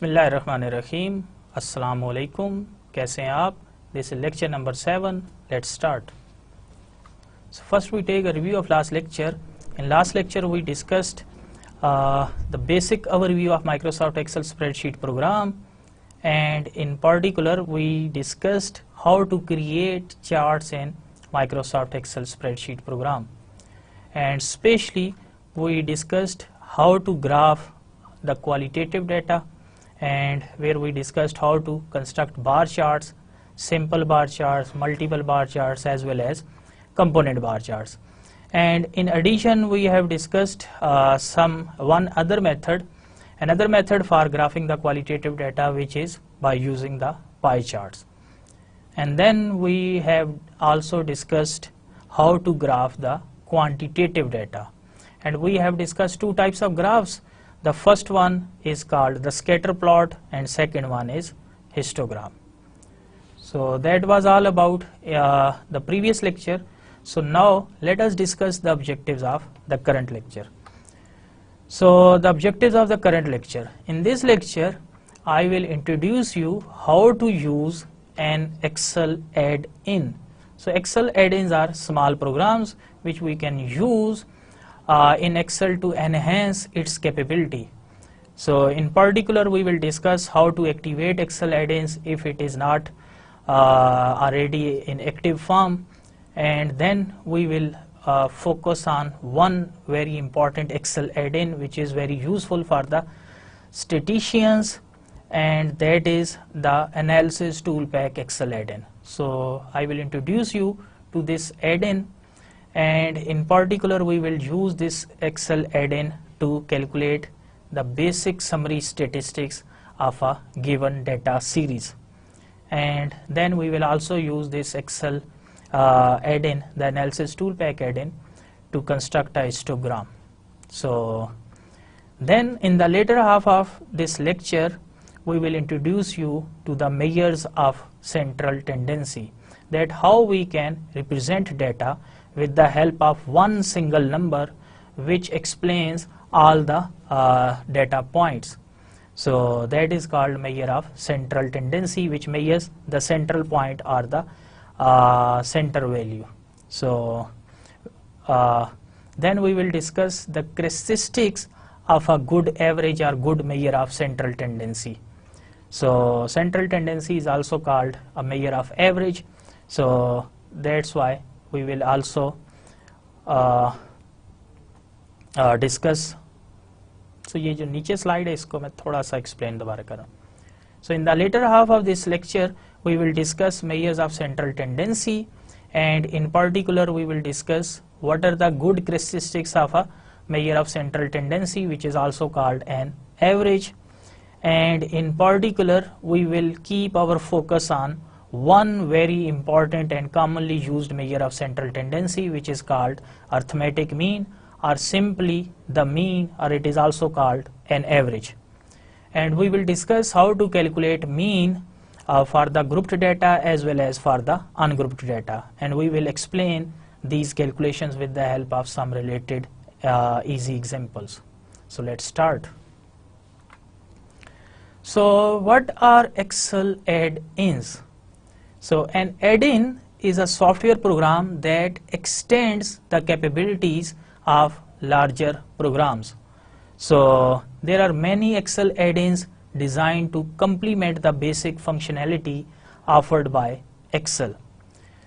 बिस्मिल्लाहिर्रहमानिर्रहीम अस्सलाम वालेकुम। कैसे हैं आप? This is lecture number 7. Let's start. So first we take a review of last lecture. In last lecture we discussed the basic overview of Microsoft Excel spreadsheet program, and in particular we discussed how to create charts in Microsoft Excel spreadsheet program, and especially we discussed how to graph the qualitative data, and where we discussed how to construct bar charts, simple bar charts, multiple bar charts, as well as component bar charts. And in addition we have discussed another method for graphing the qualitative data, which is by using the pie charts. And then we have also discussed how to graph the quantitative data, and we have discussed two types of graphs. The first one is called the scatter plot, and second one is histogram. So that was all about the previous lecture. So now let us discuss the objectives of the current lecture. So the objectives of the current lecture. In this lecture I will introduce you how to use an Excel add-in. So Excel add-ins are small programs which we can use in Excel to enhance its capability. So in particular we will discuss how to activate Excel add-ins if it is not already in active form, and then we will focus on one very important Excel add-in which is very useful for the statisticians, and that is the analysis tool pack Excel add-in. So I will introduce you to this add-in, and in particular we will use this Excel add-in to calculate the basic summary statistics of a given data series. And then we will also use this Excel add-in, the analysis tool pack add-in, to construct a histogram. So then in the later half of this lecture we will introduce you to the measures of central tendency, that how we can represent data with the help of one single number which explains all the data points. So that is called measure of central tendency, which measures the central point or the center value. So then we will discuss the characteristics of a good average or good measure of central tendency. So central tendency is also called a measure of average. So that's why we will also discuss. So ये जो नीचे slide है इसको मैं थोड़ा सा explain दोबारा करूँ. So in the later half of this lecture we will discuss measures of central tendency, and in particular we will discuss what are the good characteristics of a measure of central tendency, which is also called an average. And in particular we will keep our focus on one very important and commonly used measure of central tendency, which is called arithmetic mean, or simply the mean, or it is also called an average. And we will discuss how to calculate mean for the grouped data as well as for the ungrouped data, and we will explain these calculations with the help of some related easy examples. So let's start. So what are Excel add-ins? So an add-in is a software program that extends the capabilities of larger programs. So there are many Excel add-ins designed to complement the basic functionality offered by Excel.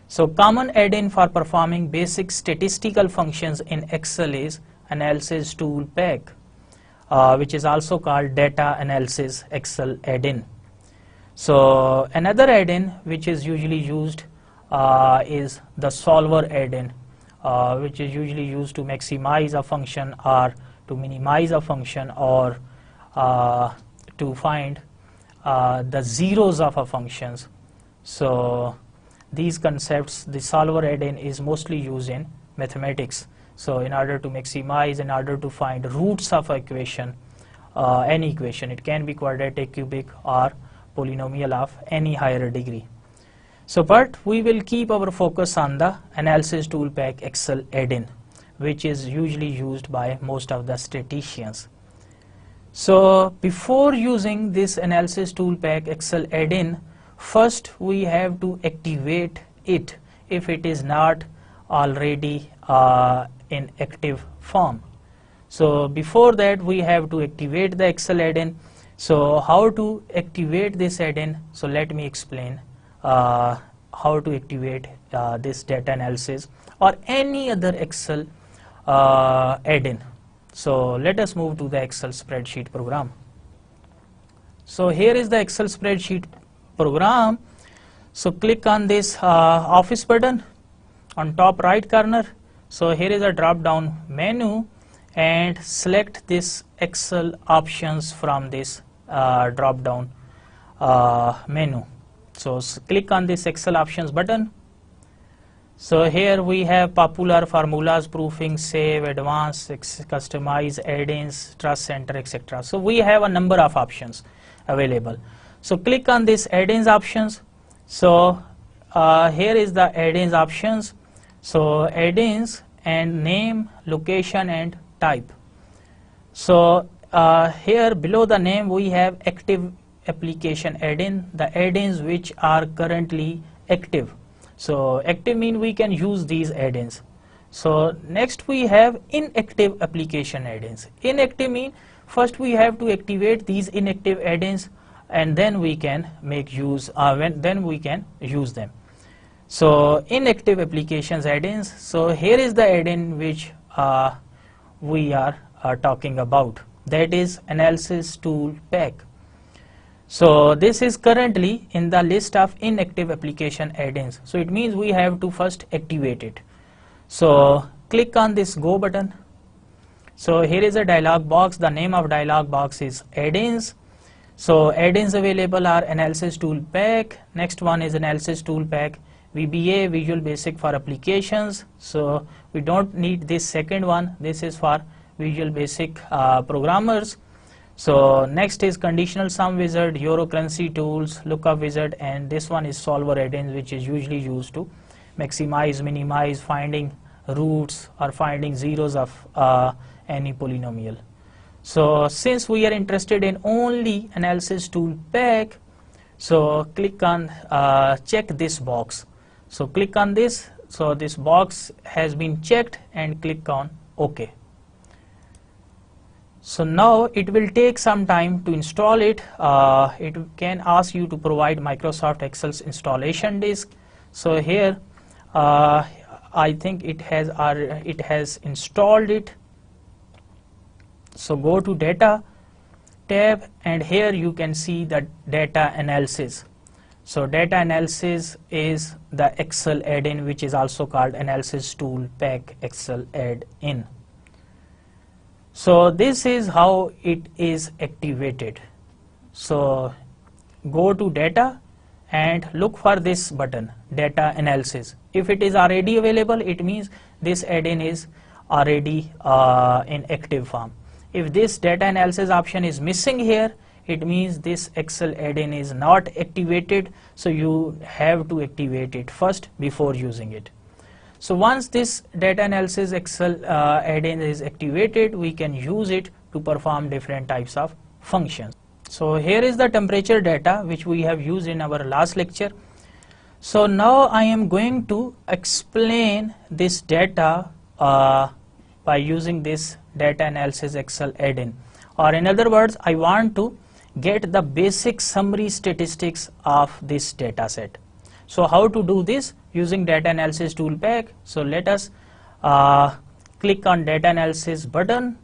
So common add-in for performing basic statistical functions in Excel is analysis tool pack, which is also called data analysis Excel add-in. So another add-in which is usually used is the solver add-in, which is usually used to maximize a function or to minimize a function, or to find the zeros of a functions. So these concepts, the solver add-in is mostly used in mathematics. So in order to maximize, in order to find roots of an equation, any equation, it can be quadratic, cubic, or polynomial of any higher degree. So but we will keep our focus on the analysis tool pack Excel add-in, which is usually used by most of the statisticians. So before using this analysis tool pack Excel add-in, first we have to activate it if it is not already in active form. So before that we have to activate the Excel add-in. So how to activate this add-in? So let me explain how to activate this data analysis or any other Excel add-in. So let us move to the Excel spreadsheet program. So here is the Excel spreadsheet program. So click on this office button on top right corner. So here is a drop down menu and select this Excel options from this drop down menu. So click on this Excel options button. So here we have popular formulas, proofing, save, advanced, customize, add-ins, trust center, etc. So we have a number of options available. So click on this add-ins options. So here is the add-ins options. So add-ins and name, location and type. So here below the name we have active application add-in, the add-ins which are currently active. So active mean we can use these add-ins. So next we have inactive application add-ins. Inactive mean first we have to activate these inactive add-ins and then we can make use then we can use them. So inactive applications add-ins. So here is the add-in which we are talking about, that is analysis tool pack. So this is currently in the list of inactive application add-ins. So it means we have to first activate it. So click on this go button. So here is a dialog box. The name of dialog box is add-ins. So add-ins available are analysis tool pack. Next one is analysis tool pack VBA, Visual Basic for applications. So we don't need this second one. This is for Visual Basic programmers. So next is conditional sum wizard, euro currency tools, lookup wizard, and this one is solver add-ins, which is usually used to maximize, minimize, finding roots or finding zeros of any polynomial. So since we are interested in only analysis tool pack, so click on check this box. So click on this. So this box has been checked and click on OK. So now it will take some time to install it. It can ask you to provide Microsoft Excel's installation disk. So here I think it has installed it. So go to data tab and here you can see the data analysis. So data analysis is the Excel add-in which is also called analysis tool pack Excel add-in. So this is how it is activated. So go to data and look for this button, data analysis. If it is already available, it means this add-in is already in active form. If this data analysis option is missing here, it means this Excel add-in is not activated. So you have to activate it first before using it. So once this data analysis Excel add-in is activated, we can use it to perform different types of functions. So here is the temperature data which we have used in our last lecture. So now I am going to explain this data by using this data analysis Excel add-in, or in other words, I want to get the basic summary statistics of this data set. So how to do this? Using data analysis tool pack. So let us click on data analysis button.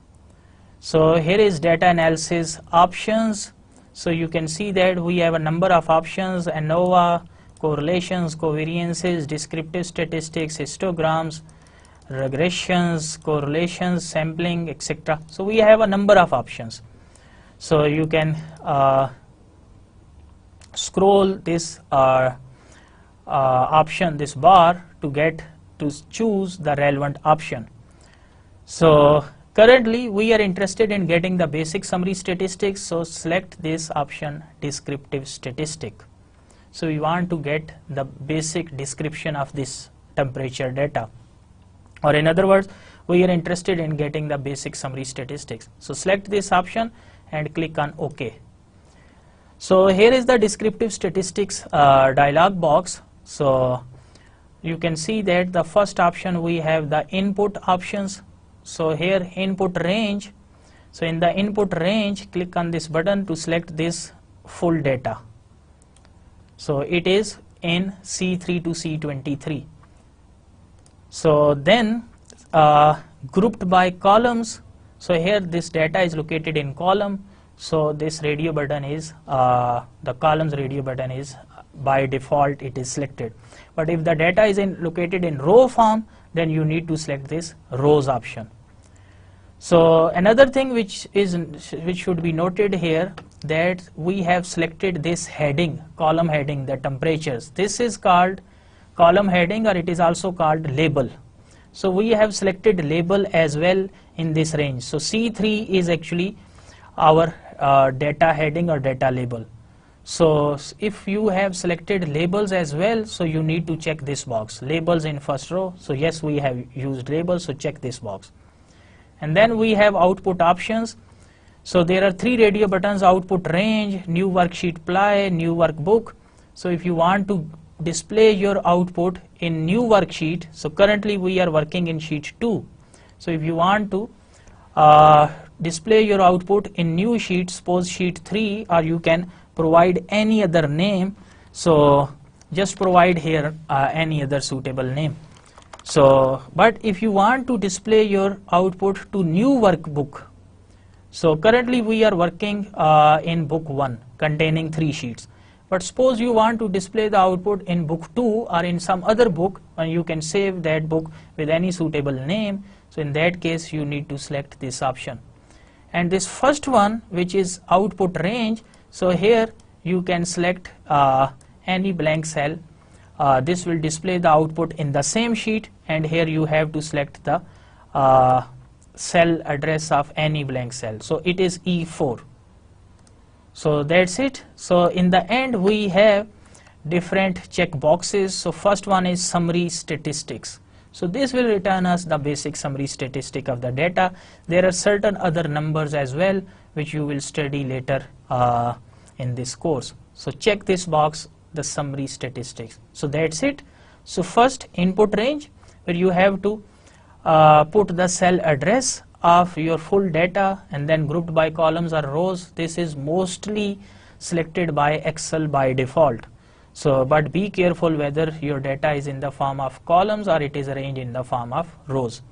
So here is data analysis options. So you can see that we have a number of options: ANOVA, correlations, covariances, descriptive statistics, histograms, regressions, correlations, sampling, etc. So we have a number of options. So you can scroll this option, this bar, to choose the relevant option. So currently we are interested in getting the basic summary statistics, so select this option, descriptive statistic. So we want to get the basic description of this temperature data, or in other words, we are interested in getting the basic summary statistics. So select this option and click on OK. So here is the descriptive statistics dialog box. So you can see that the first option we have the input options. So here input range. So in the input range, click on this button to select this full data. So it is in C3 to C23. So then grouped by columns. So here this data is located in column. So this radio button is the columns radio button is by default it is selected. But if the data is located in row form, then you need to select this rows option. So another thing which should be noted here, that we have selected this heading, column heading, the temperatures. This is called column heading, or it is also called label. So we have selected label as well in this range. So C3 is actually our data heading or data label. So if you have selected labels as well, so you need to check this box, labels in first row. So yes, we have used labels, so check this box. And then we have output options. So there are 3 radio buttons: output range, new worksheet ply, new workbook. So if you want to display your output in new worksheet, so currently we are working in sheet 2. So if you want to display your output in new sheet, suppose sheet 3, or you can provide any other name. So just provide here any other suitable name. So but if you want to display your output to new workbook, so currently we are working in book 1 containing 3 sheets. But suppose you want to display the output in book 2 or in some other book, and you can save that book with any suitable name. So in that case you need to select this option. And this first one, which is output range, so here you can select any blank cell. This will display the output in the same sheet, and here you have to select the cell address of any blank cell. So it is E4. So that's it. So in the end we have different check boxes. So first one is summary statistics. So this will return us the basic summary statistic of the data. There are certain other numbers as well which you will study later in this course. So check this box, the summary statistics. So that's it. So first, input range, where you have to put the cell address of your full data, and then grouped by columns or rows. This is mostly selected by Excel by default. So but be careful whether your data is in the form of columns or it is arranged in the form of rows.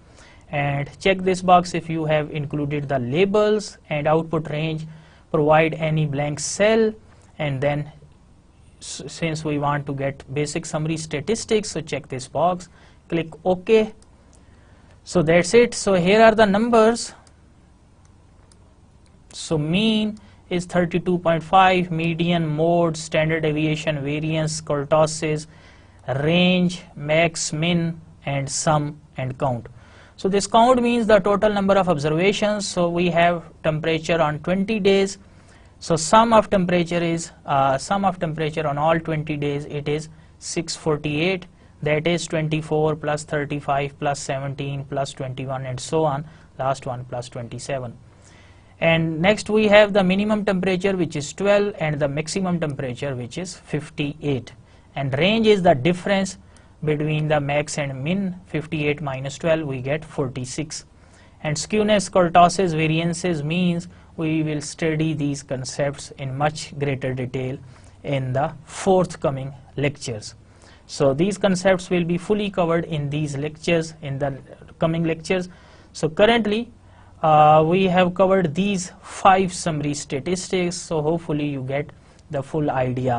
And check this box if you have included the labels, and output range, provide any blank cell, and then since we want to get basic summary statistics, so check this box, click OK. So that's it. So here are the numbers. So mean is 32.5, median, mode, standard deviation, variance, kurtosis, range, max, min, and sum and count. So this count means the total number of observations. So we have temperature on 20 days. So sum of temperature is sum of temperature on all 20 days, it is 648. That is 24 plus 35 plus 17 plus 21 and so on, last one plus 27. And next we have the minimum temperature, which is 12, and the maximum temperature, which is 58. And range is the difference between the max and min. 58 minus 12, we get 46. And skewness, kurtosis, variances, means we will study these concepts in much greater detail in the forthcoming lectures. So these concepts will be fully covered in these lectures, in the coming lectures. So currently we have covered these 5 summary statistics. So hopefully you get the full idea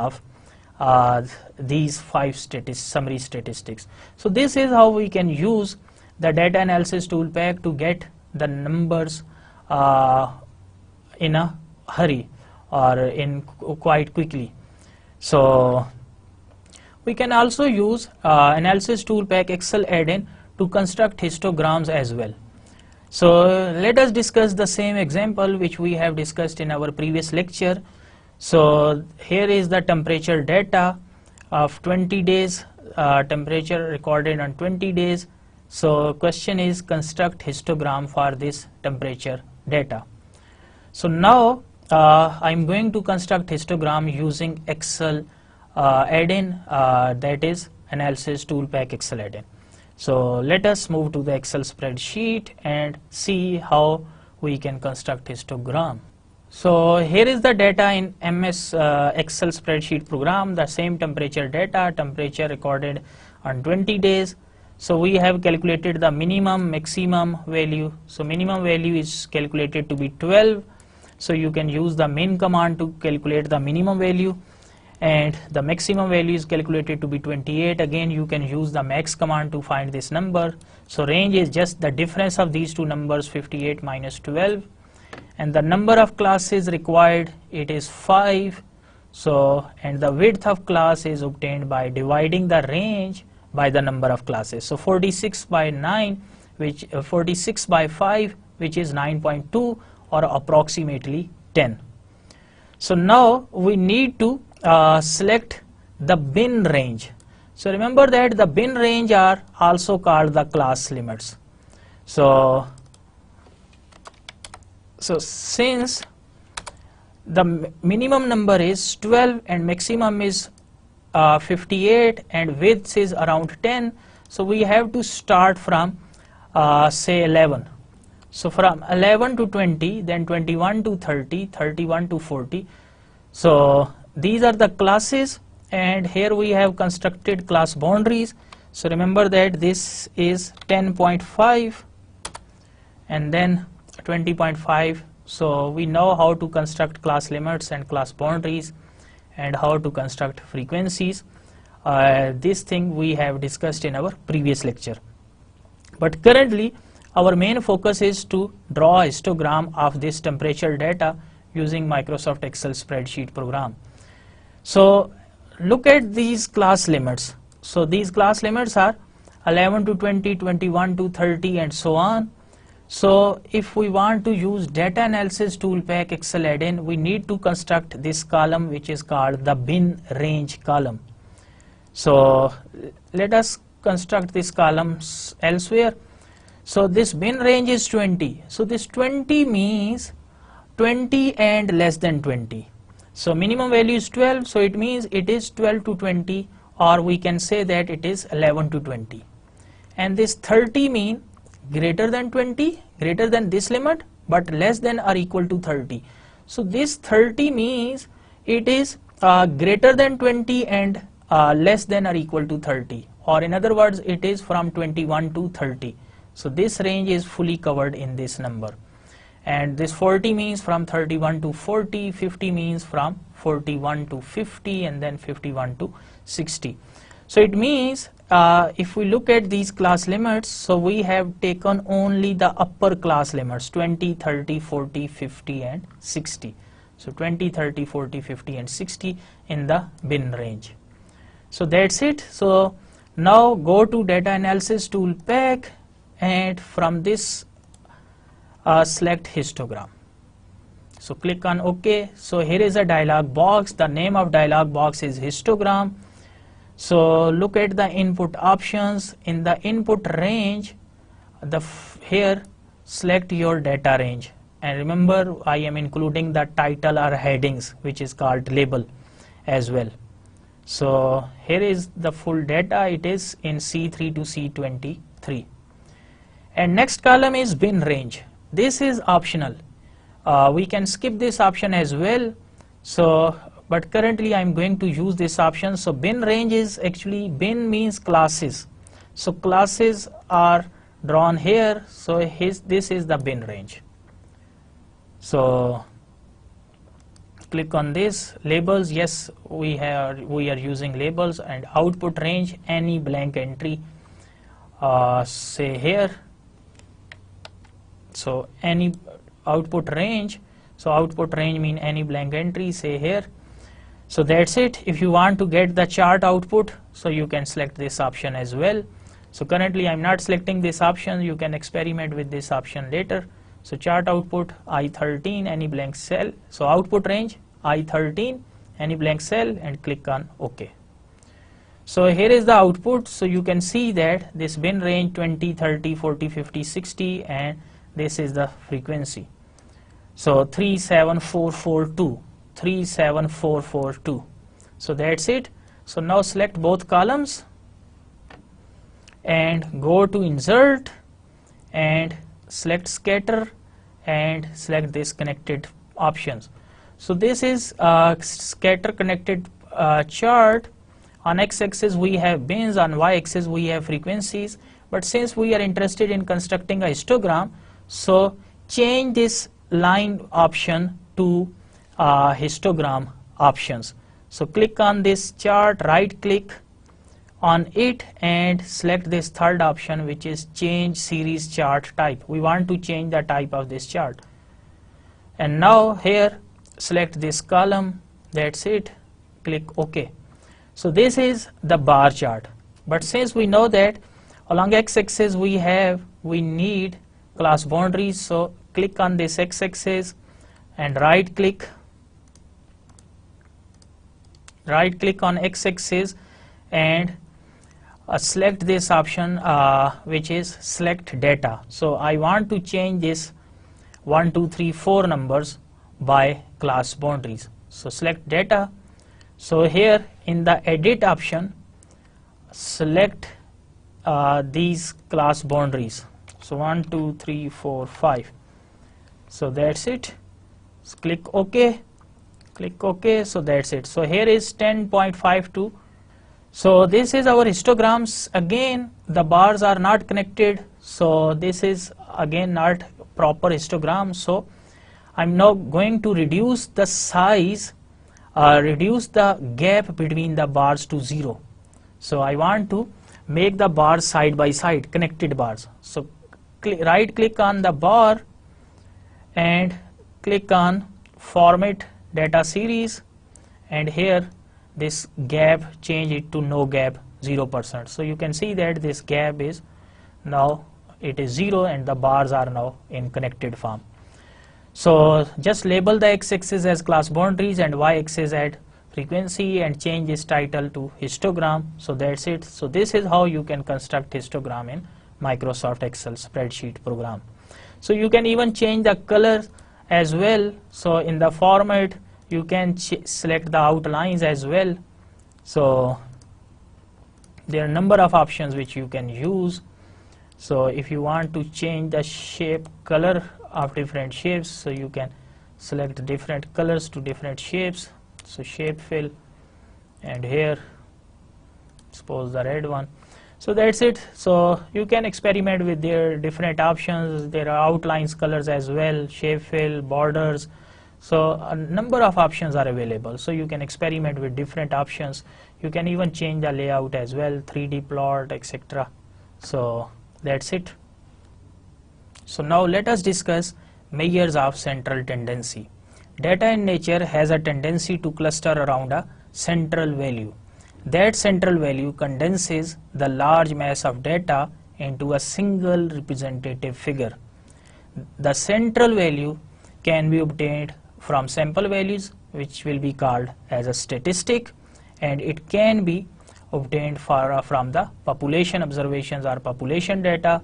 of these 5 summary statistics. So this is how we can use the data analysis tool pack to get the numbers in a hurry or in quite quickly. So we can also use analysis tool pack Excel add-in to construct histograms as well. So let us discuss the same example which we have discussed in our previous lecture. So here is the temperature data of 20 days, temperature recorded on 20 days. So question is construct histogram for this temperature data. So now I'm going to construct histogram using Excel add-in, that is Analysis Toolpak Excel add-in. So let us move to the Excel spreadsheet and see how we can construct histogram. So here is the data in MS Excel spreadsheet program, the same temperature data, temperature recorded on 20 days. So we have calculated the minimum, maximum value. So minimum value is calculated to be 12. So you can use the min command to calculate the minimum value, and the maximum value is calculated to be 28. Again, you can use the max command to find this number. So range is just the difference of these two numbers, 58 minus 12. And the number of classes required, it is 5. So, and the width of class is obtained by dividing the range by the number of classes. So 46 by 9, which 46 by 5, which is 9.2, or approximately 10. So now we need to select the bin range. So remember that the bin range are also called the class limits. So since the minimum number is 12 and maximum is 58 and width is around 10, so we have to start from say 11. So from 11 to 20, then 21 to 30, 31 to 40. So these are the classes, and here we have constructed class boundaries. So remember that this is 10.5 and then 20.5. So we know how to construct class limits and class boundaries and how to construct frequencies. This thing we have discussed in our previous lecture. But currently our main focus is to draw a histogram of this temperature data using Microsoft Excel spreadsheet program. So look at these class limits. So these class limits are 11 to 20, 21 to 30, and so on. So if we want to use data analysis toolpak Excel add-in, we need to construct this column, which is called the bin range column. So let us construct this column elsewhere. So this bin range is 20. So this 20 means 20 and less than 20. So minimum value is 12, so it means it is 12 to 20, or we can say that it is 11 to 20. And this 30 mean greater than 20, greater than this limit, but less than or equal to 30. So this 30 means it is greater than 20 and less than or equal to 30, or in other words, it is from 21 to 30. So this range is fully covered in this number. And this 40 means from 31 to 40, 50 means from 41 to 50, and then 51 to 60. So it means if we look at these class limits, so we have taken only the upper class limits, 20, 30, 40, 50 and 60. So 20, 30, 40, 50 and 60 in the bin range. So that's it. So now go to data analysis toolpak, and from this select histogram. So click on OK. So here is a dialog box. The name of dialog box is histogram. So look at the input options. In the input range, here select your data range, and remember I am including the title or headings, which is called label as well. So here is the full data. It is in C3 to C23. And next column is bin range. This is optional. We can skip this option as well. So but currently I am going to use this option. So bin range is actually, bin means classes. So classes are drawn here. So this is the bin range. So click on this. Labels, yes, we are using labels. And output range, any blank entry, say here. So any output range. So output range mean any blank entry, say here. So that's it. If you want to get the chart output, so you can select this option as well. So currently I'm not selecting this option. You can experiment with this option later. So chart output I13, any blank cell. So output range I13, any blank cell, and click on OK. So here is the output. So you can see that this bin range 20, 30, 40, 50, 60, and this is the frequency. So 37442, 37442. So that's it. So now select both columns and go to insert and select scatter and select this connected options. So this is scatter connected chart. On x-axis we have bins, on y-axis we have frequencies, but since we are interested in constructing a histogram, so change this line option to histogram options. So click on this chart, right click on it and select this third option, which is change series chart type. We want to change the type of this chart. And now here select this column, that's it, click OK. So this is the bar chart, but since we know that along x-axis we need class boundaries, so click on this x-axis and right click on x-axis and select this option which is select data. So I want to change this 1, 2, 3, 4 numbers by class boundaries. So select data. So here in the edit option select these class boundaries. So 1, 2, 3, 4, 5. So that's it. So click OK. Click OK. So that's it. So here is 10.52. So this is our histograms. Again, the bars are not connected. So this is again not proper histogram. So I'm now going to reduce the size, reduce the gap between the bars to 0. So I want to make the bars side by side, connected bars. So right click on the bar and click on format data series, and here this gap change it to no gap 0%. So you can see that this gap is now it is 0 and the bars are now in connected form. So just label the x-axis as class boundaries and y-axis as frequency and change this title to histogram. So that's it. So this is how you can construct histogram in Microsoft Excel spreadsheet program. So you can even change the color as well. So in the format you can select the outlines as well. So there are a number of options which you can use. So if you want to change the shape color of different shapes, so you can select different colors to different shapes. So shape fill, and here suppose the red one. So that's it. So you can experiment with their different options. There are outlines colors as well, shape fill, borders. So a number of options are available. So you can experiment with different options. You can even change the layout as well, 3D plot, etc. So that's it. So now let us discuss measures of central tendency. Data in nature has a tendency to cluster around a central value. That central value condenses the large mass of data into a single representative figure. The central value can be obtained from sample values, which will be called as a statistic, and it can be obtained from the population observations or population data,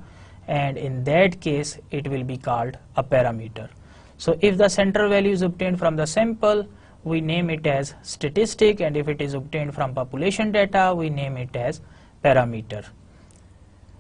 and in that case it will be called a parameter. So if the central value is obtained from the sample, we name it as statistic, and if it is obtained from population data, we name it as parameter.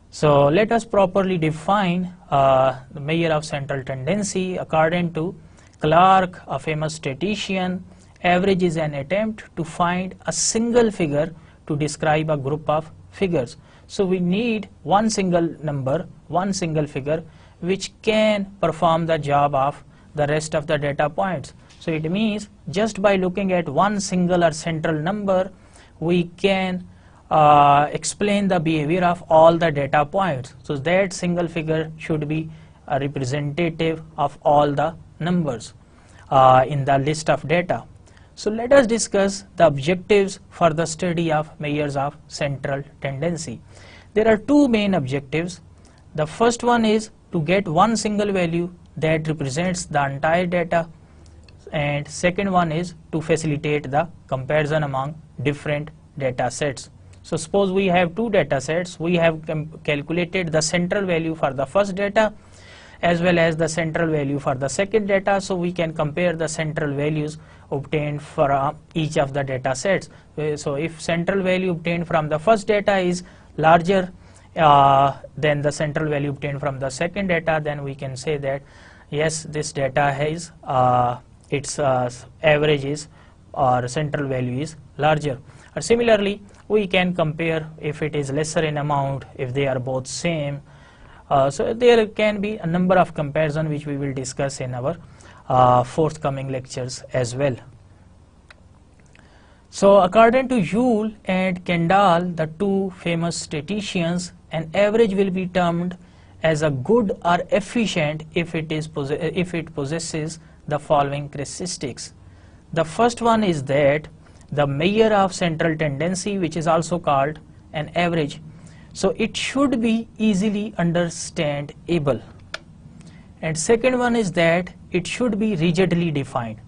So let us properly define the measure of central tendency. According to Clark, a famous statistician, average is an attempt to find a single figure to describe a group of figures. So we need one single number, one single figure, which can perform the job of the rest of the data points. So it means just by looking at one single or central number, we can explain the behavior of all the data points. So that single figure should be a representative of all the numbers in the list of data. So let us discuss the objectives for the study of measures of central tendency. There are two main objectives. The first one is to get one single value that represents the entire data, and second one is to facilitate the comparison among different data sets. So suppose we have two data sets. We have calculated the central value for the first data, as well as the central value for the second data. So we can compare the central values obtained from each of the data sets. So if central value obtained from the first data is larger than the central value obtained from the second data, then we can say that yes, this data has its average is or central value is larger. Or similarly, we can compare if it is lesser in amount, if they are both same. So there can be a number of comparison which we will discuss in our forthcoming lectures as well. So according to Joule and Kendall, the two famous statisticians, an average will be termed as a good or efficient if it possesses the following characteristics. The first one is that the measure of central tendency, which is also called an average, so it should be easily understandable. And second one is that it should be rigidly defined.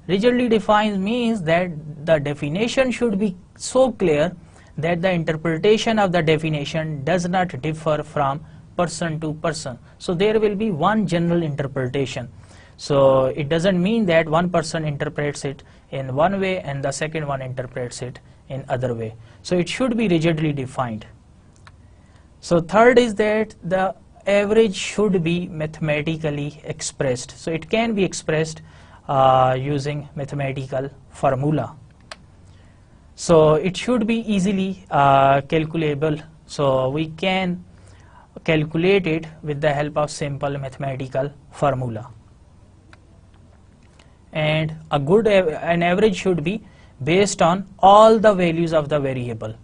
Rigidly defined means that the definition should be so clear that the interpretation of the definition does not differ from person to person. So there will be one general interpretation. So it doesn't mean that one person interprets it in one way and the second one interprets it in other way. So it should be rigidly defined. So third is that the average should be mathematically expressed. So it can be expressed using mathematical formula. So it should be easily calculable. So we can calculate it with the help of simple mathematical formula. And an average should be based on all the values of the variable.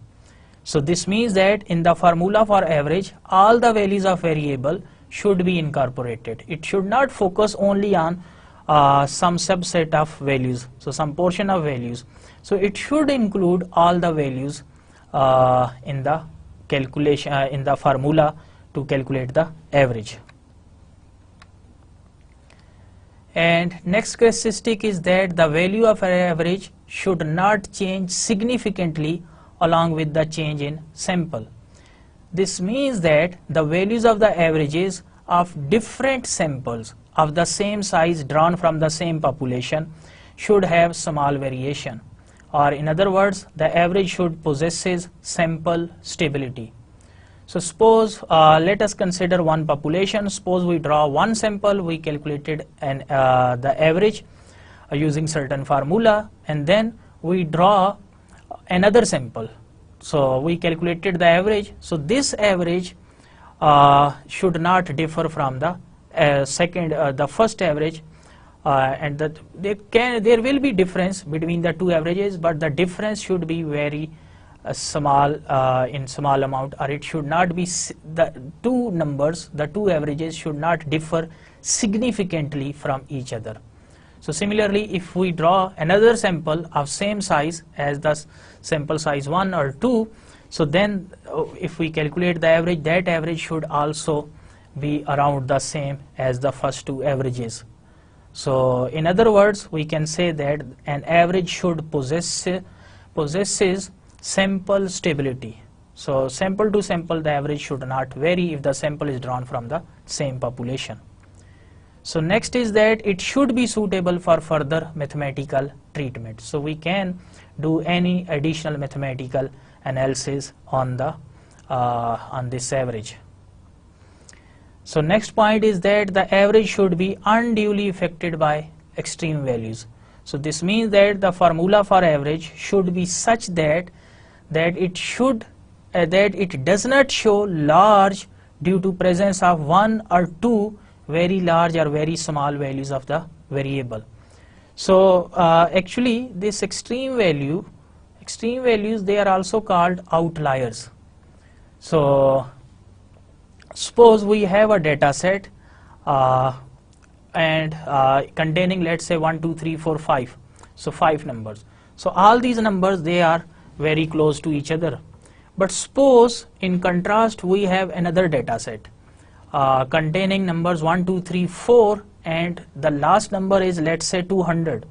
So this means that in the formula for average, all the values of variable should be incorporated. It should not focus only on some subset of values, so some portion of values. So it should include all the values in the calculation in the formula to calculate the average. And next characteristic is that the value of an average should not change significantly along with the change in sample. This means that the values of the averages of different samples of the same size drawn from the same population should have small variation, or in other words, the average should possesses sample stability. So suppose let us consider one population. Suppose we draw one sample, we calculated the average using certain formula, and then we draw another sample. So we calculated the average. So this average should not differ from the the first average, and there will be difference between the two averages, but the difference should be very small in small amount, or it should not be the two averages should not differ significantly from each other. So similarly, if we draw another sample of same size as the sample size 1 or 2, so then if we calculate the average, that average should also be around the same as the first two averages. So in other words, we can say that an average should possesses sample stability. So sample to sample, the average should not vary if the sample is drawn from the same population. So next is that it should be suitable for further mathematical treatment. So we can do any additional mathematical analysis on this average. So next point is that the average should be unduly affected by extreme values. So this means that the formula for average should be such that it does not show large due to presence of one or two very large or very small values of the variable. So actually this extreme values, they are also called outliers. So suppose we have a data set and containing, let's say, 1 2 3 4 5, so 5 numbers. So all these numbers, they are very close to each other. But suppose in contrast we have another data set containing numbers 1 2 3 4, and the last number is, let's say, 200.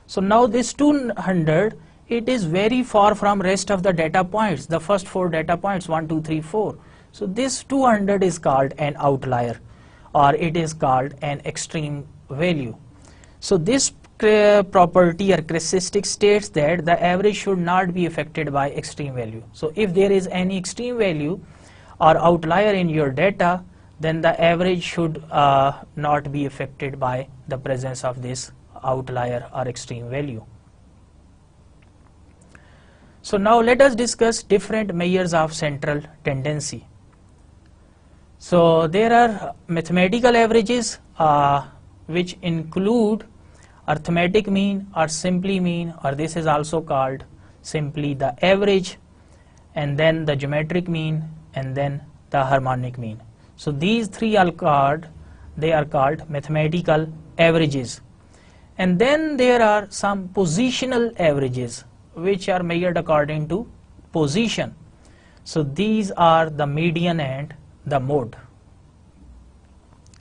So now this 200, it is very far from rest of the data points, the first 4 data points 1 2 3 4. So this 200 is called an outlier, or it is called an extreme value. So this property or characteristic states that the average should not be affected by extreme value. So if there is any extreme value or outlier in your data, then the average should not be affected by the presence of this outlier or extreme value. So now let us discuss different measures of central tendency. So there are mathematical averages which include arithmetic mean or simply mean, or this is also called simply the average, and then the geometric mean, and then the harmonic mean. So these three are called mathematical averages. And then there are some positional averages which are measured according to position. So these are the median and the mode.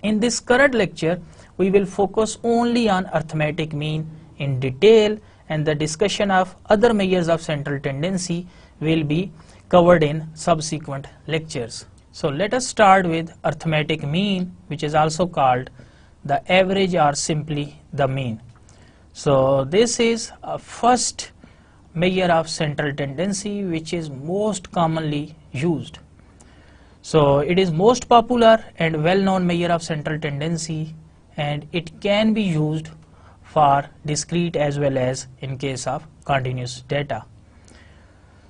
In this current lecture, we will focus only on arithmetic mean in detail, and the discussion of other measures of central tendency will be covered in subsequent lectures. So let us start with arithmetic mean, which is also called the average or simply the mean. So this is a first measure of central tendency which is most commonly used. So it is most popular and well-known measure of central tendency, and it can be used for discrete as well as in case of continuous data.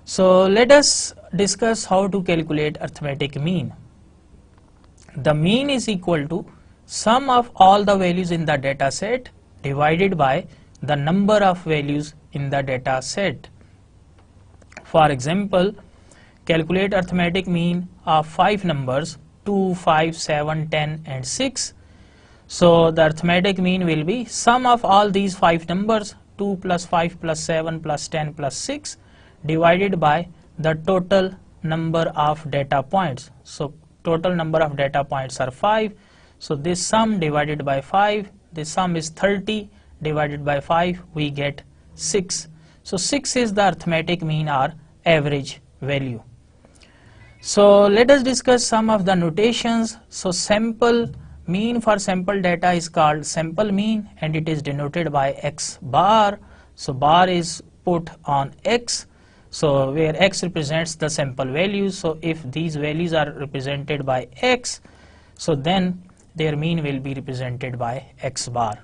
So let us discuss how to calculate arithmetic mean. The mean is equal to sum of all the values in the data set divided by the number of values in the data set. For example, calculate arithmetic mean of 5 numbers 2, 5, 7, 10 and 6. So the arithmetic mean will be sum of all these 5 numbers 2 plus 5 plus 7 plus 10 plus 6 divided by the total number of data points. So total number of data points are 5. So this sum divided by 5, this sum is 30 divided by 5, we get 6. So 6 is the arithmetic mean or average value. So let us discuss some of the notations. So sample mean for sample data is called sample mean, and it is denoted by x bar. So bar is put on x, so where x represents the sample values. So if these values are represented by x, so then their mean will be represented by x bar.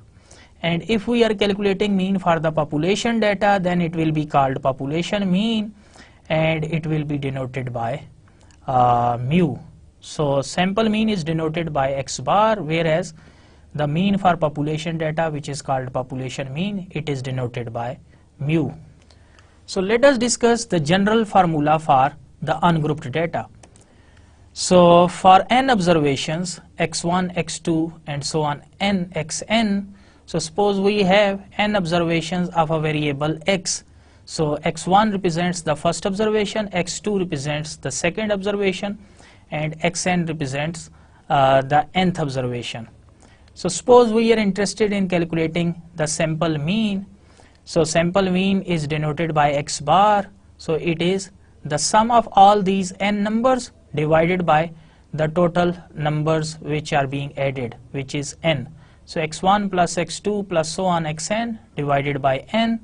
And if we are calculating mean for the population data, then it will be called population mean, and it will be denoted by mu. So sample mean is denoted by x bar, whereas the mean for population data, which is called population mean, it is denoted by mu. So let us discuss the general formula for the ungrouped data. So for n observations, x1, x2 and so on n xn, so suppose we have n observations of a variable x. So x1 represents the first observation, x2 represents the second observation, and xn represents the nth observation. So suppose we are interested in calculating the sample mean. So sample mean is denoted by x bar. So it is the sum of all these n numbers divided by the total numbers which are being added, which is n. So x1 plus x2 plus so on xn divided by n.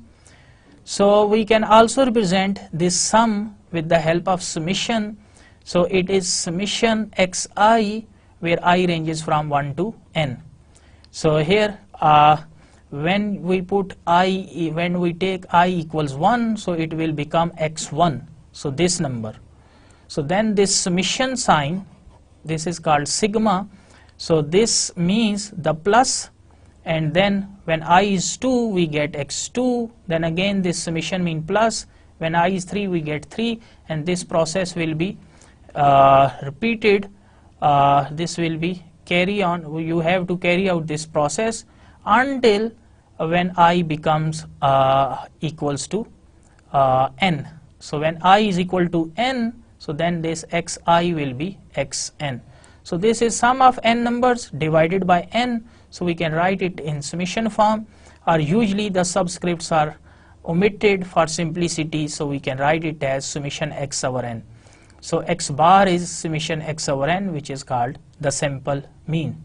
So we can also represent this sum with the help of summation. So it is summation xi, where I ranges from 1 to n. So here when we take I equals 1, so it will become x1, so this number. So then this summation sign, this is called sigma. So this means the plus, and then when I is 2 we get x2, then again this summation mean plus, when I is 3 we get 3, and this process will be repeated. This will be carry on, you have to carry out this process until when I becomes equals to n. So when I is equal to n, so then this xi will be xn. So this is sum of n numbers divided by n. So we can write it in summation form, or usually the subscripts are omitted for simplicity, so we can write it as summation x over n. So x bar is summation x over n, which is called the sample mean.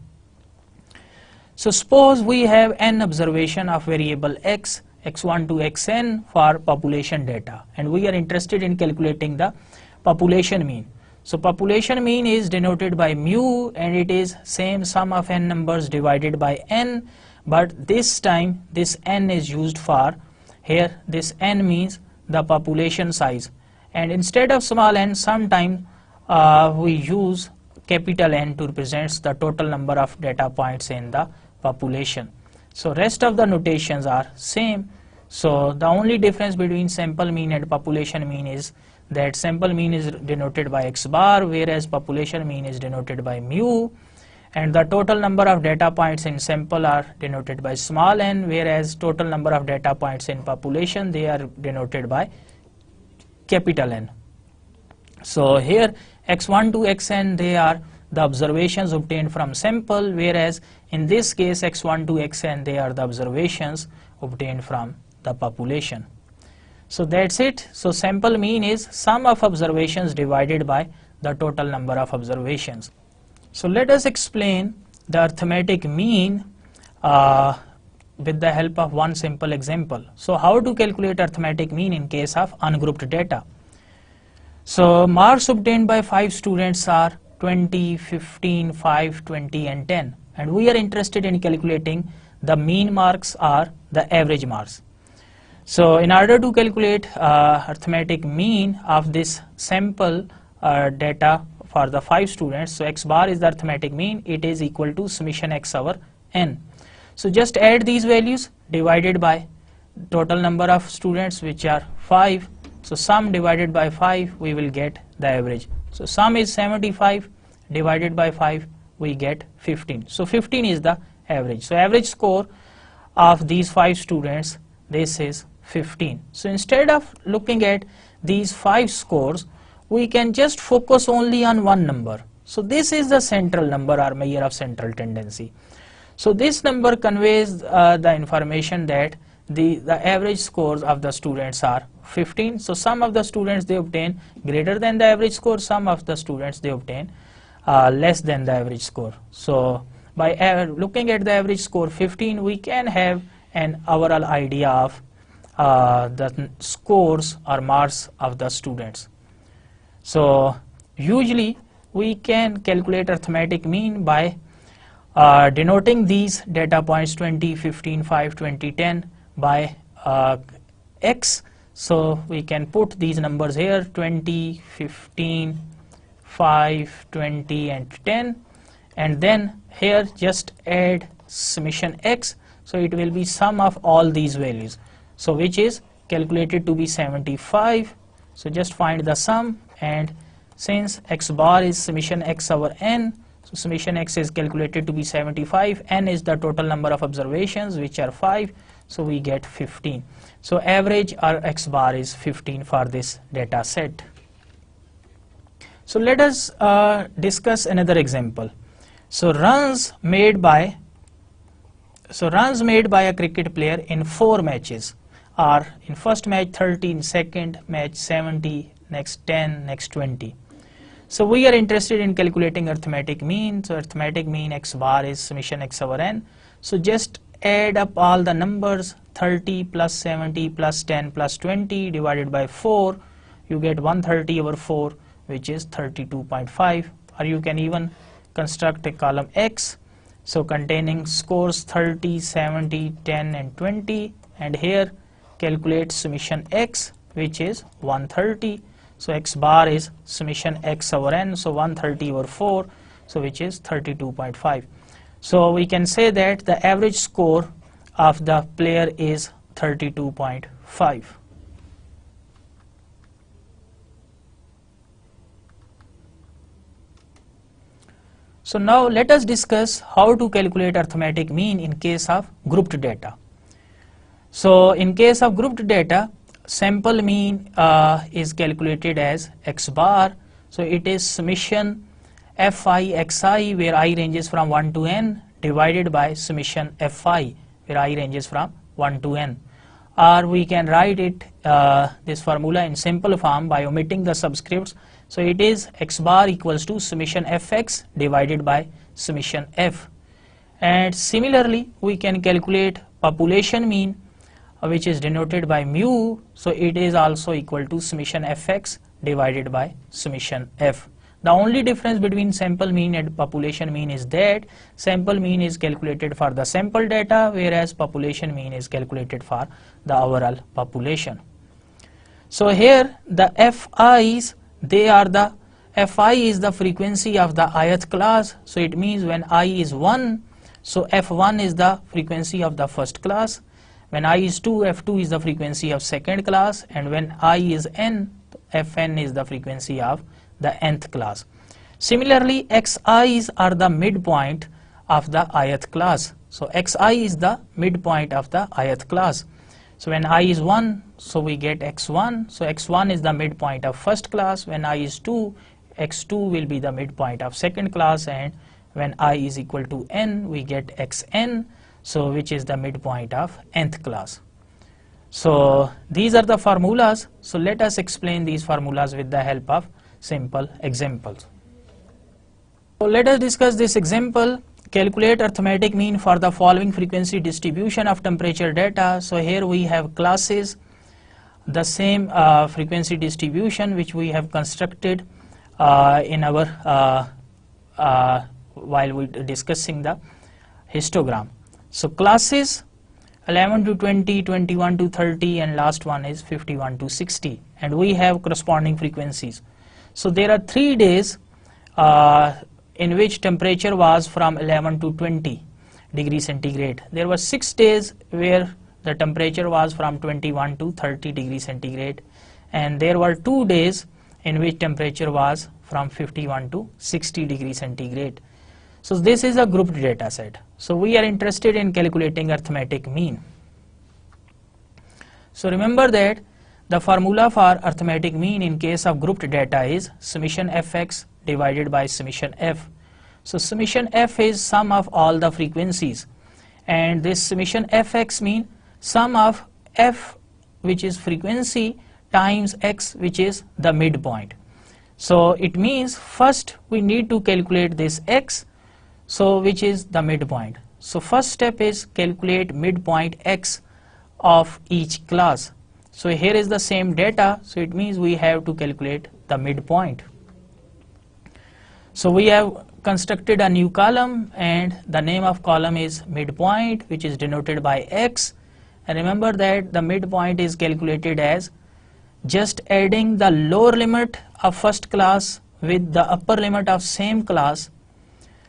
So suppose we have n observation of variable x, x1 to xn for population data, and we are interested in calculating the population mean. So population mean is denoted by mu, and it is same sum of n numbers divided by n, but this time this n is used for, here this n means the population size, and instead of small n sometime we use capital N to represent the total number of data points in the population. So rest of the notations are same. So the only difference between sample mean and population mean is that sample mean is denoted by x bar, whereas population mean is denoted by mu, and the total number of data points in sample are denoted by small n, whereas total number of data points in population, they are denoted by capital N. So here x1 to xn, they are the observations obtained from sample, whereas in this case x1 to xn, they are the observations obtained from the population. So that's it. So sample mean is sum of observations divided by the total number of observations. So let us explain the arithmetic mean with the help of one simple example. So how to calculate arithmetic mean in case of ungrouped data? So marks obtained by 5 students are 20, 15, 5, 20 and 10, and we are interested in calculating the mean marks or the average marks. So in order to calculate arithmetic mean of this sample data for the 5 students, so x bar is the arithmetic mean, it is equal to summation x over n. So just add these values divided by total number of students, which are 5. So sum divided by 5, we will get the average. So sum is 75 divided by 5, we get 15. So 15 is the average. So average score of these 5 students, this is 15. So instead of looking at these 5 scores, we can just focus only on one number. So this is the central number or measure of central tendency. So this number conveys the information that the average scores of the students are 15. So some of the students, they obtain greater than the average score, some of the students, they obtain less than the average score. So by looking at the average score 15, we can have an overall idea of the scores or marks of the students. So usually we can calculate arithmetic mean by denoting these data points 20, 15, 5, 20, 10 by x. So we can put these numbers here 20, 15, 5, 20 and 10, and then here just add summation x. So it will be sum of all these values, so which is calculated to be 75. So just find the sum, and since x bar is summation x over n, so summation x is calculated to be 75, n is the total number of observations, which are 5, so we get 15. So average or x bar is 15 for this data set. So let us discuss another example. So runs made by a cricket player in 4 matches are in first match 30, in second match 70, next 10, next 20. So we are interested in calculating arithmetic mean. So arithmetic mean x bar is summation x over n. So just add up all the numbers, 30 plus 70 plus 10 plus 20 divided by 4, you get 130 over 4, which is 32.5. Or you can even construct a column x, so containing scores 30, 70, 10 and 20, and here calculate summation x, which is 130. So x bar is summation x over n, so 130 over 4, so which is 32.5. So we can say that the average score of the player is 32.5. So now let us discuss how to calculate arithmetic mean in case of grouped data. So in case of grouped data, sample mean is calculated as x bar. So it is summation fi xi, where I ranges from 1 to n, divided by summation fi, where I ranges from 1 to n. Or we can write it this formula in simple form by omitting the subscripts. So it is x bar equals to summation fx divided by summation f. And similarly we can calculate population mean, which is denoted by mu, so it is also equal to summation fx divided by summation f. The only difference between sample mean and population mean is that sample mean is calculated for the sample data, whereas population mean is calculated for the overall population. So here the FIs, they are the Fi is the frequency of the ith class, so it means when I is 1, so F1 is the frequency of the first class, when I is 2, F2 is the frequency of second class, and when I is n, Fn is the frequency of the nth class. Similarly, Xis are the midpoint of the ith class, so Xi is the midpoint of the ith class. So when I is 1, so we get X1, so X1 is the midpoint of first class. When I is 2, X2 will be the midpoint of second class, and when I is equal to n, we get Xn, so which is the midpoint of nth class. So these are the formulas. So let us explain these formulas with the help of simple examples. So let us discuss this example. Calculate arithmetic mean for the following frequency distribution of temperature data. So here we have classes, the same frequency distribution which we have constructed in our while we discussing the histogram. So classes 11 to 20, 21 to 30, and last one is 51 to 60, and we have corresponding frequencies. So there are 3 days in which temperature was from 11 to 20 degrees centigrade. There were 6 days where the temperature was from 21 to 30 degrees centigrade, and there were 2 days in which temperature was from 51 to 60 degrees centigrade. So this is a grouped data set. So we are interested in calculating arithmetic mean. So remember that the formula for arithmetic mean in case of grouped data is summation fx divided by summation f. So summation f is sum of all the frequencies, and this summation fx mean sum of f, which is frequency, times x, which is the midpoint. So it means first we need to calculate this x, so which is the midpoint. So first step is calculate midpoint x of each class. So here is the same data, so it means we have to calculate the midpoint. So we have constructed a new column, and the name of column is midpoint, which is denoted by x. And remember that the midpoint is calculated as just adding the lower limit of first class with the upper limit of same class.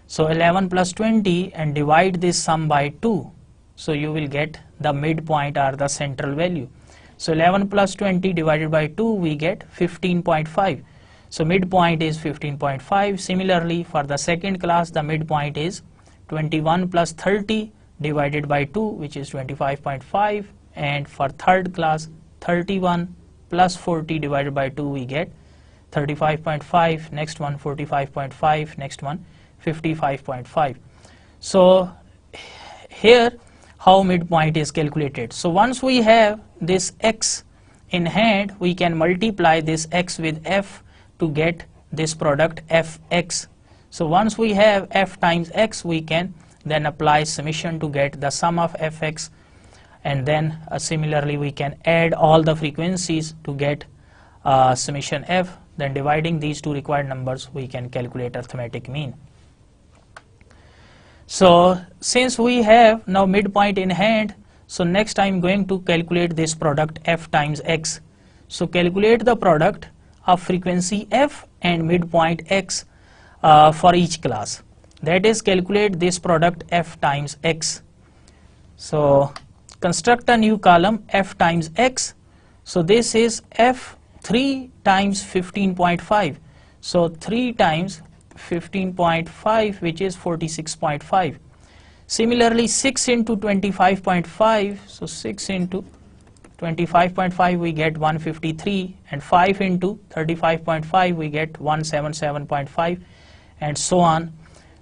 So 11 plus 20, and divide this sum by 2. So you will get the midpoint or the central value. So 11 plus 20 divided by 2, we get 15.5. So midpoint is 15.5. Similarly, for the second class, the midpoint is 21 plus 30 divided by 2, which is 25.5. And for third class, 31 plus 40 divided by 2, we get 35.5. Next one, 45.5. Next one, 55.5. So here how midpoint is calculated. So once we have this x in hand, we can multiply this x with f to get this product fx. So once we have f times x, we can then apply summation to get the sum of fx, and then similarly we can add all the frequencies to get summation f. Then dividing these two required numbers, we can calculate arithmetic mean. So since we have now midpoint in hand, so next I am going to calculate this product f times x. So calculate the product of frequency f and midpoint x for each class. That is, calculate this product f times x. So construct a new column f times x. So this is f 3 times 15.5. So 3 times 15.5, which is 46.5. Similarly, 6 into 25.5, so 6 into 25.5 we get 153, and 5 into 35.5 we get 177.5, and so on.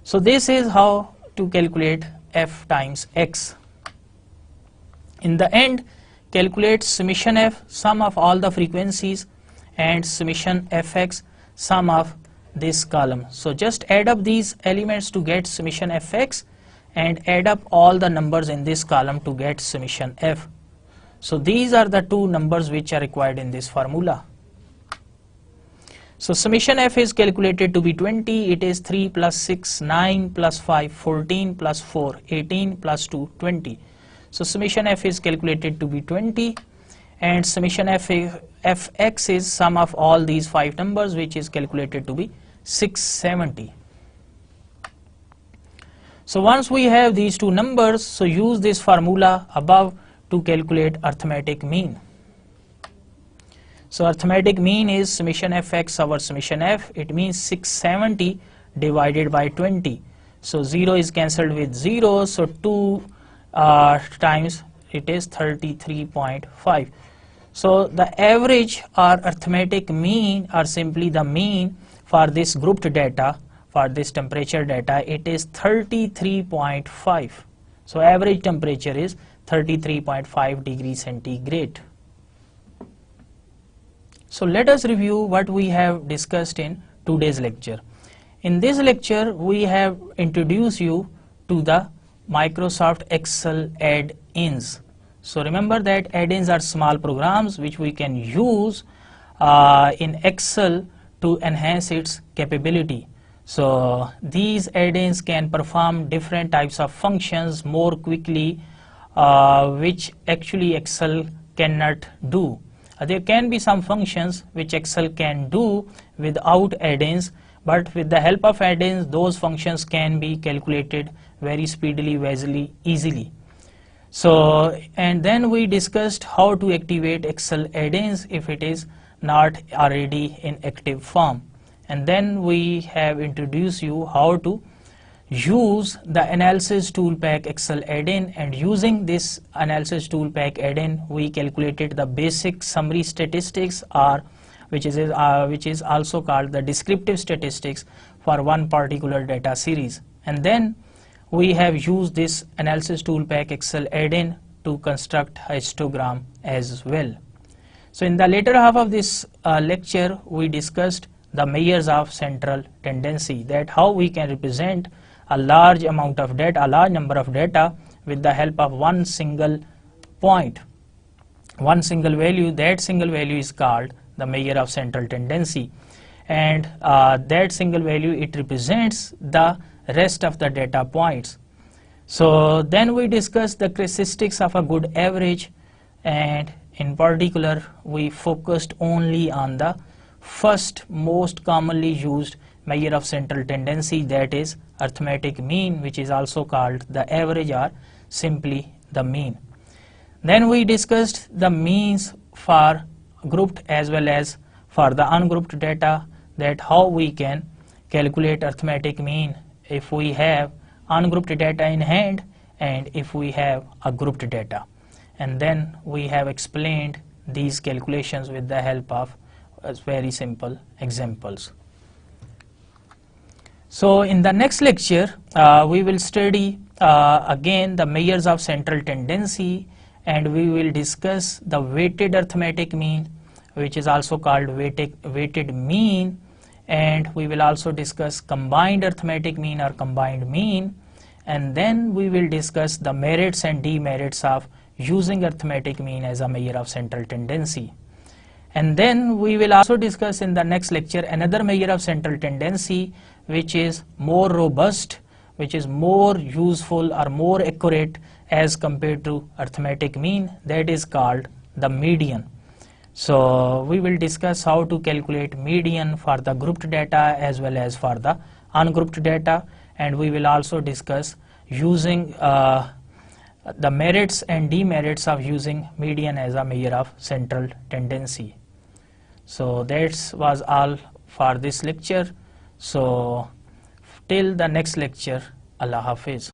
So this is how to calculate f times x. In the end, calculate summation f, sum of all the frequencies, and summation fx, sum of this column. So just add up these elements to get summation fx, and add up all the numbers in this column to get summation f. So these are the two numbers which are required in this formula. So summation f is calculated to be 20. It is 3 plus 6, 9 plus 5, 14 plus 4, 18 plus 2, 20. So summation f is calculated to be 20, and summation fx is sum of all these 5 numbers, which is calculated to be 670. So once we have these two numbers, so use this formula above to calculate arithmetic mean. So arithmetic mean is summation fx over summation f. It means 670 divided by 20. So 0 is cancelled with 0, so 2 times it is 33.5. So the average or arithmetic mean, or simply the mean for this grouped data, for this temperature data, it is 33.5. So average temperature is 33.5 degrees centigrade. So let us review what we have discussed in today's lecture. In this lecture, we have introduced you to the Microsoft Excel add-ins. So remember that add-ins are small programs which we can use in Excel to enhance its capability. So these add-ins can perform different types of functions more quickly, which actually Excel cannot do. There can be some functions which Excel can do without add-ins, but with the help of add-ins, those functions can be calculated very speedily, very easily. So, and then we discussed how to activate Excel add-ins if it is not already in active form. And then we have introduced you how to use the analysis tool pack Excel add-in, and using this analysis tool pack add-in, we calculated the basic summary statistics, or which is also called the descriptive statistics for one particular data series. And then we have used this analysis tool pack Excel add-in to construct a histogram as well. So in the later half of this lecture, we discussed the measures of central tendency, that how we can represent a large amount of data, a large number of data with the help of one single point, one single value. That single value is called the measure of central tendency, and that single value, it represents the rest of the data points. So then we discussed the characteristics of a good average, and in particular we focused only on the first most commonly used measure of central tendency, that is arithmetic mean, which is also called the average or simply the mean. Then we discussed the means for grouped as well as for the ungrouped data, that how we can calculate arithmetic mean if we have ungrouped data in hand and if we have a grouped data. And then we have explained these calculations with the help of very simple examples. So in the next lecture, we will study again the measures of central tendency, and we will discuss the weighted arithmetic mean, which is also called weighted mean, and we will also discuss combined arithmetic mean or combined mean, and then we will discuss the merits and demerits of using arithmetic mean as a measure of central tendency. And then we will also discuss in the next lecture another measure of central tendency, which is more robust, which is more useful or more accurate as compared to arithmetic mean, that is called the median. So we will discuss how to calculate median for the grouped data as well as for the ungrouped data, and we will also discuss using the merits and demerits of using median as a measure of central tendency. So that was all for this lecture. So till the next lecture, Allah Hafiz.